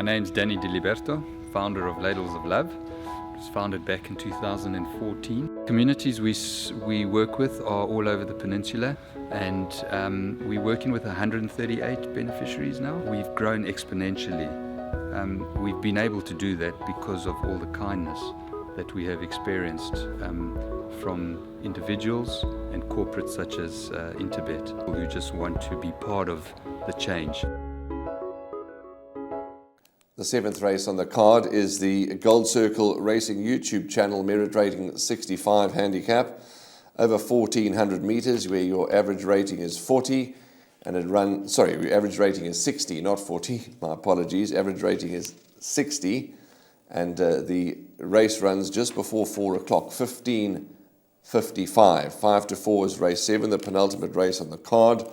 name's Danny Diliberto, founder of Ladles of Love. It was founded back in 2014. Communities we work with are all over the peninsula, and we're working with 138 beneficiaries now. We've grown exponentially. We've been able to do that because of all the kindness that we have experienced from individuals and corporates such as Interbet, who just want to be part of the change. The seventh race on the card is the Gold Circle Racing YouTube channel merit rating 65 handicap over 1400 meters, where your average rating is 40 and your average rating is 60, not 40, my apologies. Average rating is 60 and the race runs just before 4 o'clock, 15:55. 5 to 4 is race 7, the penultimate race on the card.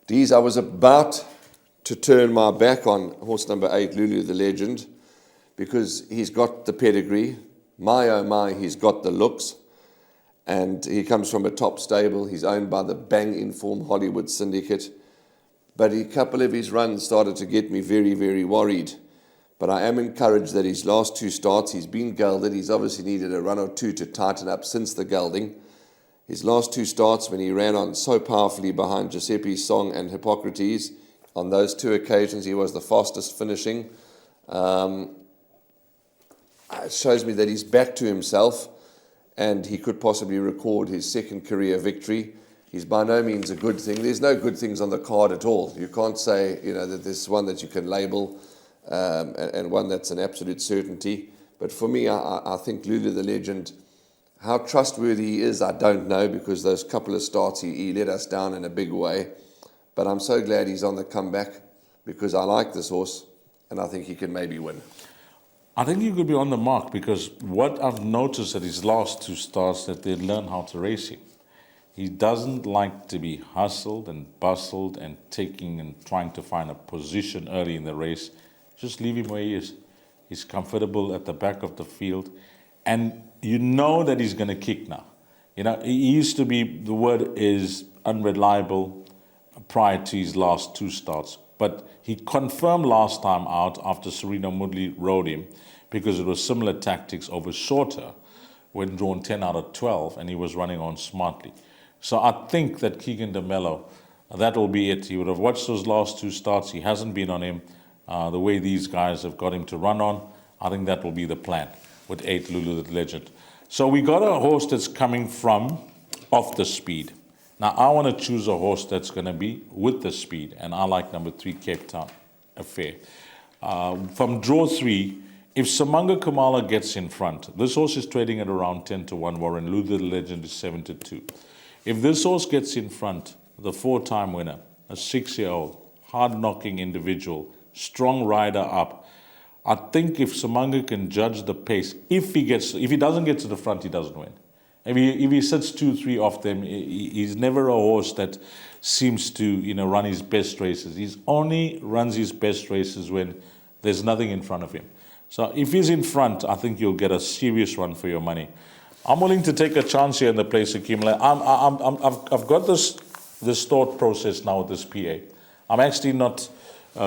These, I was about to turn my back on horse number 8, Lulu the Legend, because he's got the pedigree. My oh my, he's got the looks. And he comes from a top stable. He's owned by the Bang Inform Hollywood Syndicate. But a couple of his runs started to get me very, very worried. But I am encouraged that his last 2 starts, he's been gelded. He's obviously needed a run or 2 to tighten up since the gelding. His last 2 starts, when he ran on so powerfully behind Giuseppe Song and Hippocrates, on those 2 occasions, he was the fastest finishing. It shows me that he's back to himself and he could possibly record his second career victory. He's by no means a good thing. There's no good things on the card at all. You can't say, that there's one that you can label and one that's an absolute certainty. But for me, I think Lulu the Legend, how trustworthy he is, I don't know, because those couple of starts, he let us down in a big way. But I'm so glad he's on the comeback because I like this horse and I think he can maybe win. I think he could be on the mark because what I've noticed at his last 2 starts that they learn how to race him. He doesn't like to be hustled and bustled and taking and trying to find a position early in the race. Just leave him where he is. He's comfortable at the back of the field and you know that he's going to kick now. He used to be, the word is unreliable prior to his last 2 starts. But he confirmed last time out after Serena Moodley rode him because it was similar tactics over shorter when drawn 10 out of 12 and he was running on smartly. So I think that Keegan de Mello, that will be it. He would have watched those last 2 starts. He hasn't been on him. The way these guys have got him to run on, I think that will be the plan with 8 Lulu the Legend. So we got a horse that's coming from off the speed. Now, I want to choose a horse that's going to be with the speed, and I like number 3, Cape Town Affair. From draw 3, if Samanga Kamala gets in front, this horse is trading at around 10 to 1, Warren. Lulu the Legend is 7 to 2. If this horse gets in front, the 4-time winner, a 6-year-old, hard-knocking individual, strong rider up, I think if Samanga can judge the pace, if he doesn't get to the front, he doesn't win. If he sits 2-3 off them, he's never a horse that seems to run his best races. He only runs his best races when there's nothing in front of him. So if he's in front, I think you'll get a serious run for your money. I'm willing to take a chance here in the place accumulator. I've got this thought process now with this PA. I'm actually not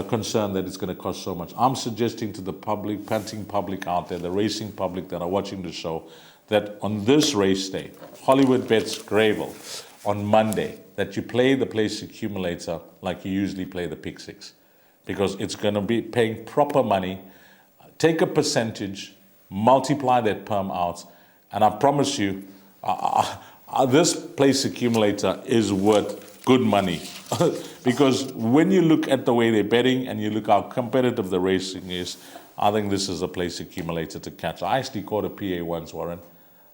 concerned that it's going to cost so much. I'm suggesting to the public, panting public out there, the racing public that are watching the show, that on this race day, Hollywoodbets Greyville, on Monday, that you play the place accumulator like you usually play the pick 6. Because it's going to be paying proper money. Take a percentage, multiply that perm out, and I promise you, this place accumulator is worth good money. Because when you look at the way they're betting and you look how competitive the racing is, I think this is a place accumulator to catch. I actually caught a PA once, Warren.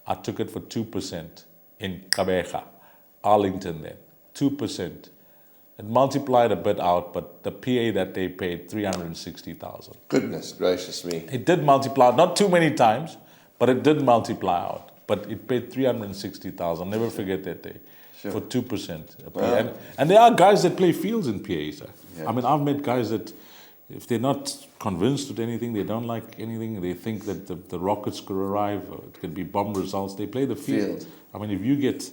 I took it for 2% in Kabeja, Arlington then, 2%. It multiplied a bit out, but the PA that they paid, 360,000. Goodness gracious me. It did multiply, not too many times, but it did multiply out. But it paid 360,000. Never forget that day. Sure. For 2%. Wow. And there are guys that play fields in PAs. Yeah. I mean, I've met guys that, if they're not convinced with anything, they don't like anything, they think that the Rockets could arrive, or it could be bomb results, they play the field. I mean, if you get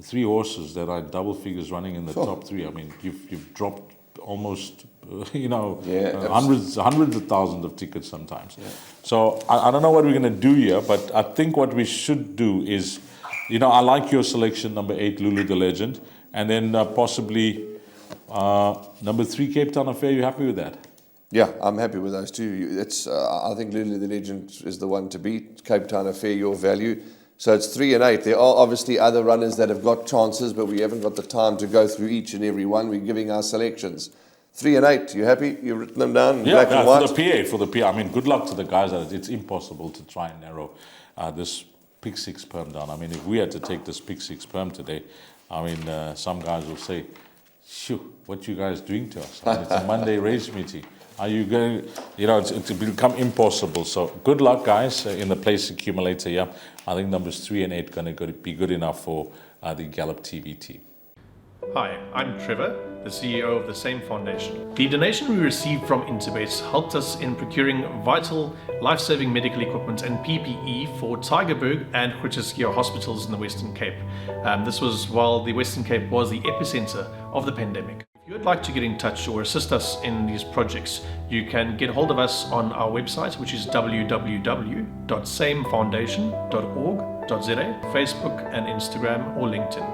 3 horses that are double figures running in the top 3, I mean, you've dropped almost, hundreds of thousands of tickets sometimes. Yeah. So I don't know what we're going to do here, but I think what we should do is, I like your selection, number 8, Lulu the Legend, and then possibly number 3, Cape Town Affair. You happy with that? Yeah, I'm happy with those two. I think Lulu the Legend is the one to beat. Cape Town Affair, your value. So it's 3 and 8. There are obviously other runners that have got chances, but we haven't got the time to go through each and every one. We're giving our selections. 3 and 8. You happy? You've written them down? Yeah, black and white? For the PA. I mean, good luck to the guys. It's impossible to try and narrow this pick 6 perm down. I mean, if we had to take this pick 6 perm today, I mean, some guys will say, "Shoo, what you guys doing to us? I mean, it's a Monday race meeting. Are you going, it's become impossible." So good luck, guys, in the place accumulator. Yeah, I think numbers 3 and 8 going to be good enough for the Gallop TV team. Hi, I'm Trevor, the CEO of the same foundation. The donation we received from Interbet helped us in procuring vital, life-saving medical equipment and PPE for Tygerberg and Groote hospitals in the Western Cape. This was while the Western Cape was the epicenter of the pandemic. If you would like to get in touch or assist us in these projects, you can get hold of us on our website, which is www.samefoundation.org.za, Facebook and Instagram or LinkedIn.